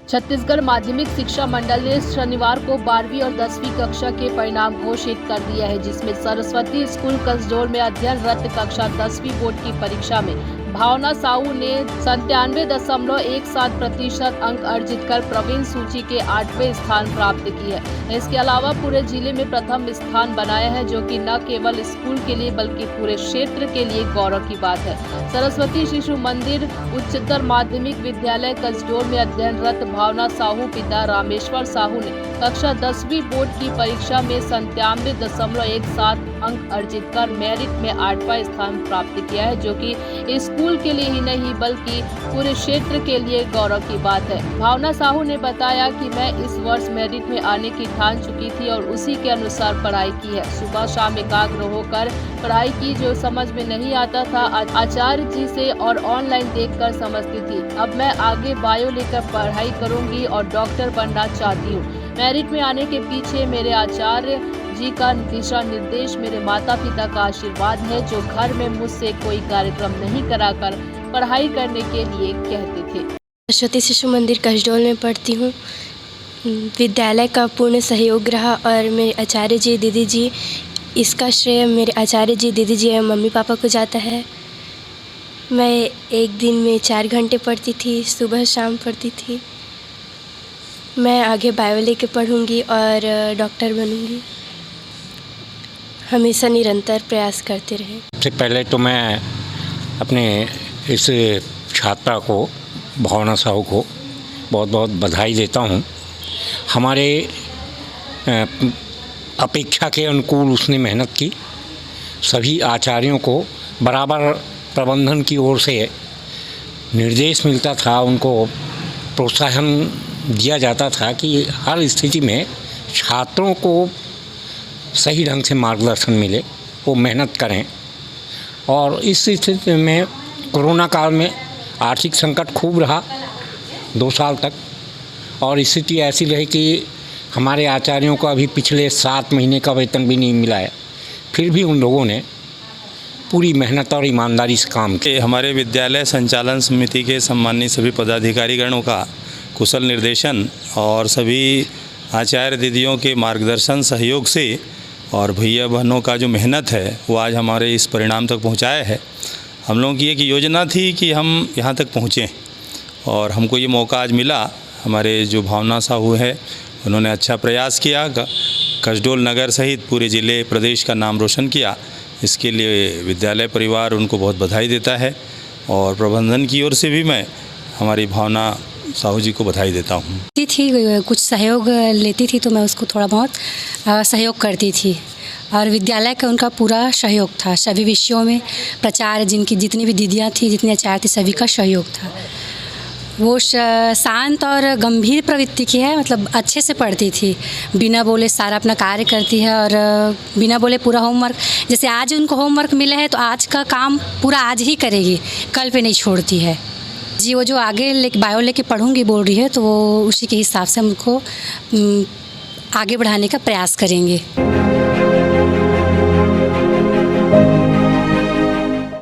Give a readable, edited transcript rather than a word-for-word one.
छत्तीसगढ़ माध्यमिक शिक्षा मंडल ने शनिवार को 12वीं और 10वीं कक्षा के परिणाम घोषित कर दिया है, जिसमें सरस्वती स्कूल कसडोल में अध्ययनरत कक्षा 10वीं बोर्ड की परीक्षा में भावना साहू ने 97.17% अंक अर्जित कर प्रवीण सूची के 8वें स्थान प्राप्त की है। इसके अलावा पूरे जिले में प्रथम स्थान बनाया है, जो कि न केवल स्कूल के लिए बल्कि पूरे क्षेत्र के लिए गौरव की बात है। सरस्वती शिशु मंदिर उच्चतर माध्यमिक विद्यालय कसडोल में अध्ययनरत भावना साहू पिता रामेश्वर साहू ने कक्षा 10वीं बोर्ड की परीक्षा में 97.17 अंक अर्जित कर मेरिट में 8वां स्थान प्राप्त किया है, जो कि स्कूल के लिए ही नहीं बल्कि पूरे क्षेत्र के लिए गौरव की बात है। भावना साहू ने बताया कि मैं इस वर्ष मेरिट में आने की ठान चुकी थी और उसी के अनुसार पढ़ाई की है। सुबह शाम एकाग्र होकर पढ़ाई की, जो समझ में नहीं आता था आचार्य जी से और ऑनलाइन देखकर समझती थी। अब मैं आगे बायो लेकर पढ़ाई करूंगी और डॉक्टर बनना चाहती हूँ। मेरिट में आने के पीछे मेरे आचार्य जी का दिशा निर्देश, मेरे माता पिता का आशीर्वाद है, जो घर में मुझसे कोई कार्यक्रम नहीं कराकर पढ़ाई करने के लिए कहते थे। सरस्वती शिशु मंदिर कसडोल में पढ़ती हूँ। विद्यालय का पूर्ण सहयोग रहा और मेरे आचार्य जी, दीदी जी, इसका श्रेय मेरे आचार्य जी, दीदी जी एवं मम्मी पापा को जाता है। मैं एक दिन में 4 घंटे पढ़ती थी, सुबह शाम पढ़ती थी। मैं आगे बायो लेके पढ़ूंगी और डॉक्टर बनूंगी। हमेशा निरंतर प्रयास करते रहे। सबसे पहले तो मैं अपने इस छात्रा को, भावना साहू को बहुत बहुत बधाई देता हूँ। हमारे अपेक्षा के अनुकूल उसने मेहनत की। सभी आचार्यों को बराबर प्रबंधन की ओर से निर्देश मिलता था, उनको प्रोत्साहन दिया जाता था कि हर स्थिति में छात्रों को सही ढंग से मार्गदर्शन मिले, वो मेहनत करें। और इस स्थिति में कोरोना काल में आर्थिक संकट खूब रहा 2 साल तक, और स्थिति ऐसी रही कि हमारे आचार्यों को अभी पिछले 7 महीने का वेतन भी नहीं मिला है। फिर भी उन लोगों ने पूरी मेहनत और ईमानदारी से काम किया। हमारे विद्यालय संचालन समिति के सम्मानित सभी पदाधिकारीगणों का कुशल निर्देशन और सभी आचार्य दीदियों के मार्गदर्शन सहयोग से और भैया बहनों का जो मेहनत है वो आज हमारे इस परिणाम तक पहुंचाया है। हम लोगों की एक योजना थी कि हम यहाँ तक पहुँचें और हमको ये मौका आज मिला। हमारे जो भावना साहू है उन्होंने अच्छा प्रयास किया, कसडोल नगर सहित पूरे ज़िले प्रदेश का नाम रोशन किया। इसके लिए विद्यालय परिवार उनको बहुत बधाई देता है और प्रबंधन की ओर से भी मैं हमारी भावना साहू जी को बधाई देता हूँ। कुछ सहयोग लेती थी तो मैं उसको थोड़ा बहुत सहयोग करती थी और विद्यालय का उनका पूरा सहयोग था। सभी विषयों में प्रचार, जिनकी जितनी भी दीदियाँ थी, जितने आचार्य थे, सभी का सहयोग था। वो शांत और गंभीर प्रवृत्ति की है, मतलब अच्छे से पढ़ती थी, बिना बोले सारा अपना कार्य करती है और बिना बोले पूरा होमवर्क, जैसे आज उनको होमवर्क मिला है तो आज का काम पूरा आज ही करेगी, कल पे नहीं छोड़ती है जी। वो जो आगे बायो लेके पढ़ूंगी बोल रही है तो वो उसी के हिसाब से हमको आगे बढ़ाने का प्रयास करेंगे।